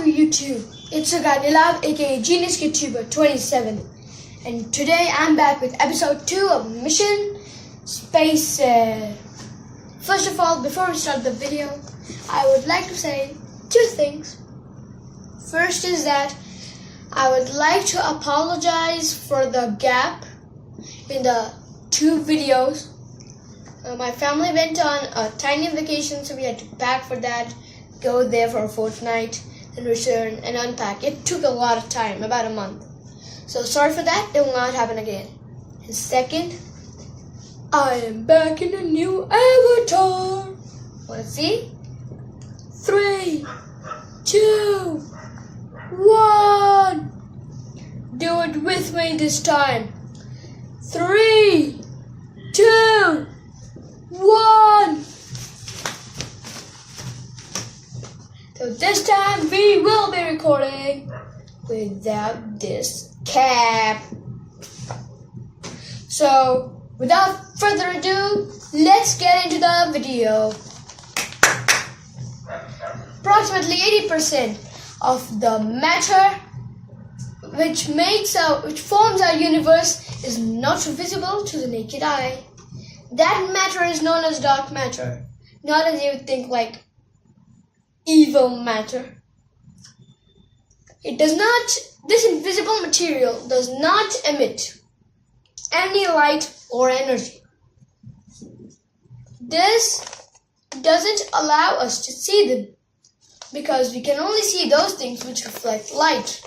YouTube, it's your guy Nilab aka Genius Tuber27, and today I'm back with episode 2 of Mission Space. First of all, before we start the video, I would like to say two things. First is that I would like to apologize for the gap in the two videos. My family went on a tiny vacation, so we had to pack for that, go there for a fortnight, and return and unpack. It took a lot of time, about a month. So sorry for that, it will not happen again. And second, I am back in a new avatar. Wanna see? 3, 2, 1. Do it with me this time. 3, 2, 1. So this time we will be recording without this cap. So without further ado, let's get into the video. Approximately 80% of the matter which forms our universe is not visible to the naked eye. That matter is known as dark matter, not as you would think like evil matter. This invisible material does not emit any light or energy. This doesn't allow us to see them because we can only see those things which reflect light.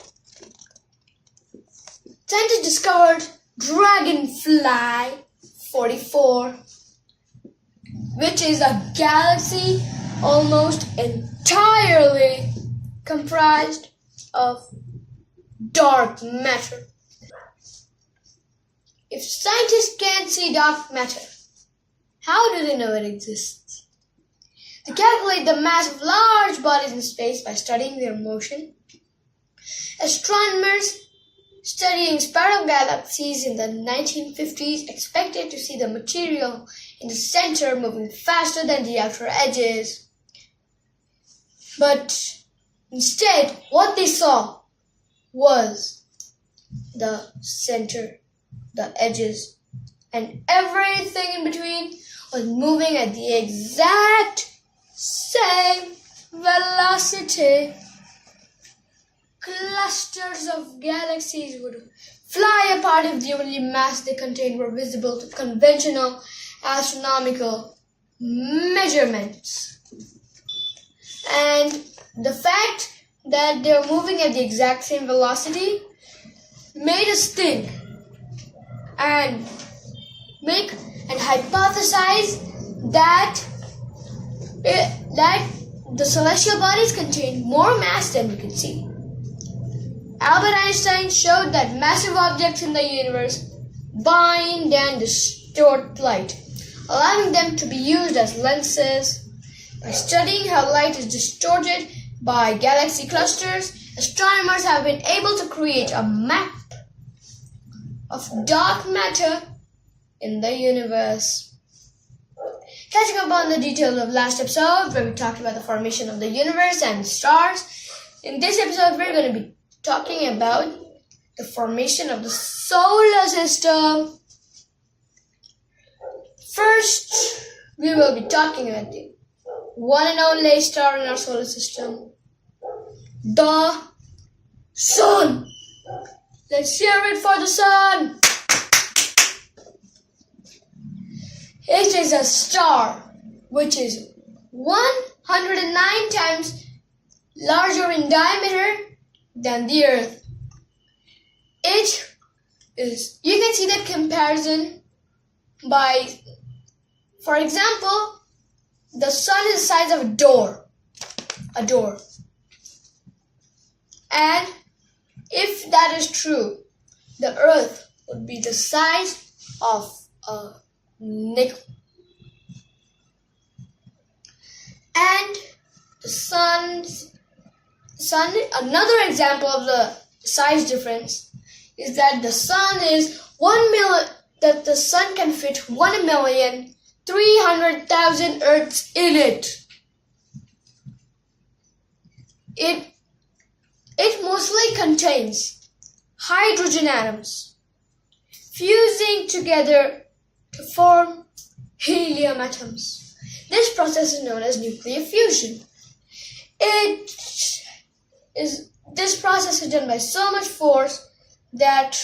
Scientists discovered Dragonfly 44, which is a galaxy almost entirely comprised of dark matter. If scientists can't see dark matter, how do they know it exists? They calculate the mass of large bodies in space by studying their motion. Astronomers studying spiral galaxies in the 1950s expected to see the material in the center moving faster than the outer edges. But instead, what they saw was the center, the edges, and everything in between was moving at the exact same velocity. Clusters of galaxies would fly apart if the only mass they contained were visible to conventional astronomical measurements. And the fact that they were moving at the exact same velocity made us think and hypothesize that the celestial bodies contain more mass than we can see. Albert Einstein showed that massive objects in the universe bind and distort light, allowing them to be used as lenses. By studying how light is distorted by galaxy clusters, astronomers have been able to create a map of dark matter in the universe. Catching up on the details of last episode, where we talked about the formation of the universe and stars, in this episode we're going to be talking about the formation of the solar system. First, we will be talking about the one and only star in our solar system, the sun. Let's hear it for the sun. It is a star which is 109 times larger in diameter than the Earth. You can see that comparison by, for example, the sun is the size of a door. And if that is true, the Earth would be the size of a nickel. And the sun, another example of the size difference is that the sun is that the sun can fit 1,300,000 Earths in it. It mostly contains hydrogen atoms fusing together to form helium atoms. This process is known as nuclear fusion. This process is done by so much force that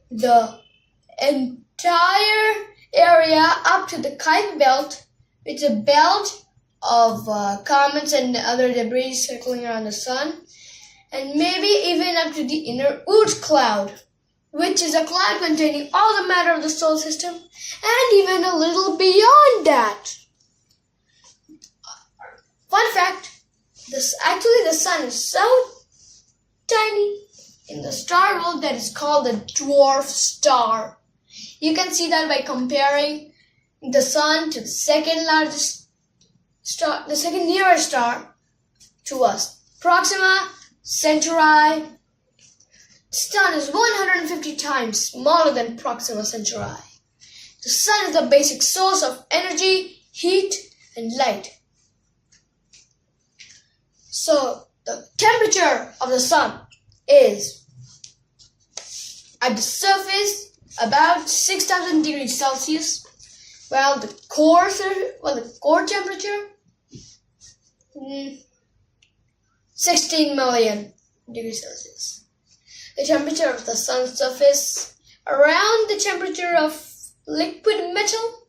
the entire area up to the Kuiper belt, which is a belt of comets and other debris circling around the sun, and maybe even up to the inner Oort cloud, which is a cloud containing all the matter of the solar system, and even a little beyond that. Fun fact, the sun is so tiny in the star world that is called a dwarf star. You can see that by comparing the sun to the second largest star, the second nearest star to us, Proxima Centauri. The sun is 150 times smaller than Proxima Centauri. The sun is the basic source of energy, heat, and light. So, the temperature of the sun is at the surface about 6,000 degrees Celsius, while the core temperature 16 million degrees Celsius. The temperature of the sun's surface around the temperature of liquid metal,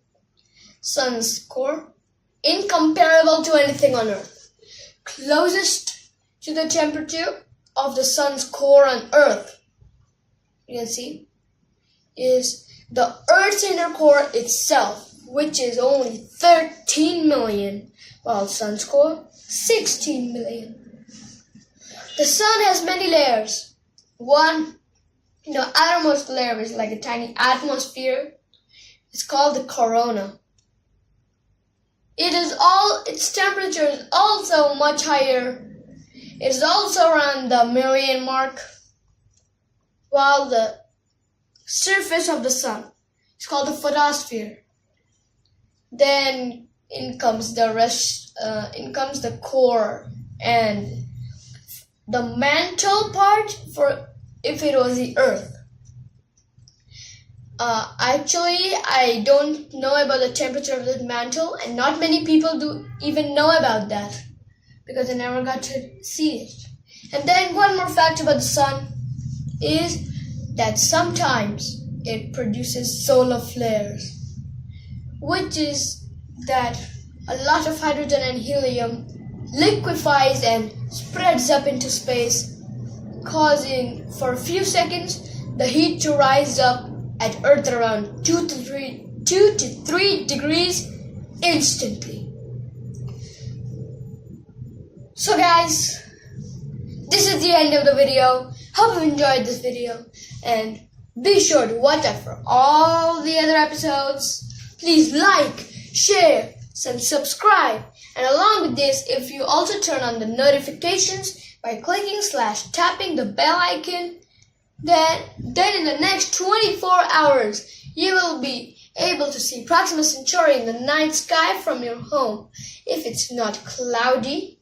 sun's core, incomparable to anything on Earth. Closest to the temperature of the sun's core on Earth, you can see, is the Earth's inner core itself, which is only 13 million, while sun's core 16 million. The sun has many layers. One, the outermost layer is like a tiny atmosphere. It's called the corona. Its temperature is also much higher. It's also around the million mark, while the surface of the sun is called the photosphere. Then in comes the rest. In comes the core and the mantle part, for if it was the Earth. Actually, I don't know about the temperature of the mantle, and not many people do even know about that because I never got to see it. And then one more fact about the sun is that sometimes it produces solar flares, which is that a lot of hydrogen and helium liquefies and spreads up into space, causing for a few seconds the heat to rise up at Earth around 2 to 3 degrees instantly. So guys, this is the end of the video. Hope you enjoyed this video, and be sure to watch out for all the other episodes. Please like, share, and subscribe. And along with this, if you also turn on the notifications by clicking/tapping the bell icon, then in the next 24 hours, you will be able to see Proxima Centauri in the night sky from your home if it's not cloudy.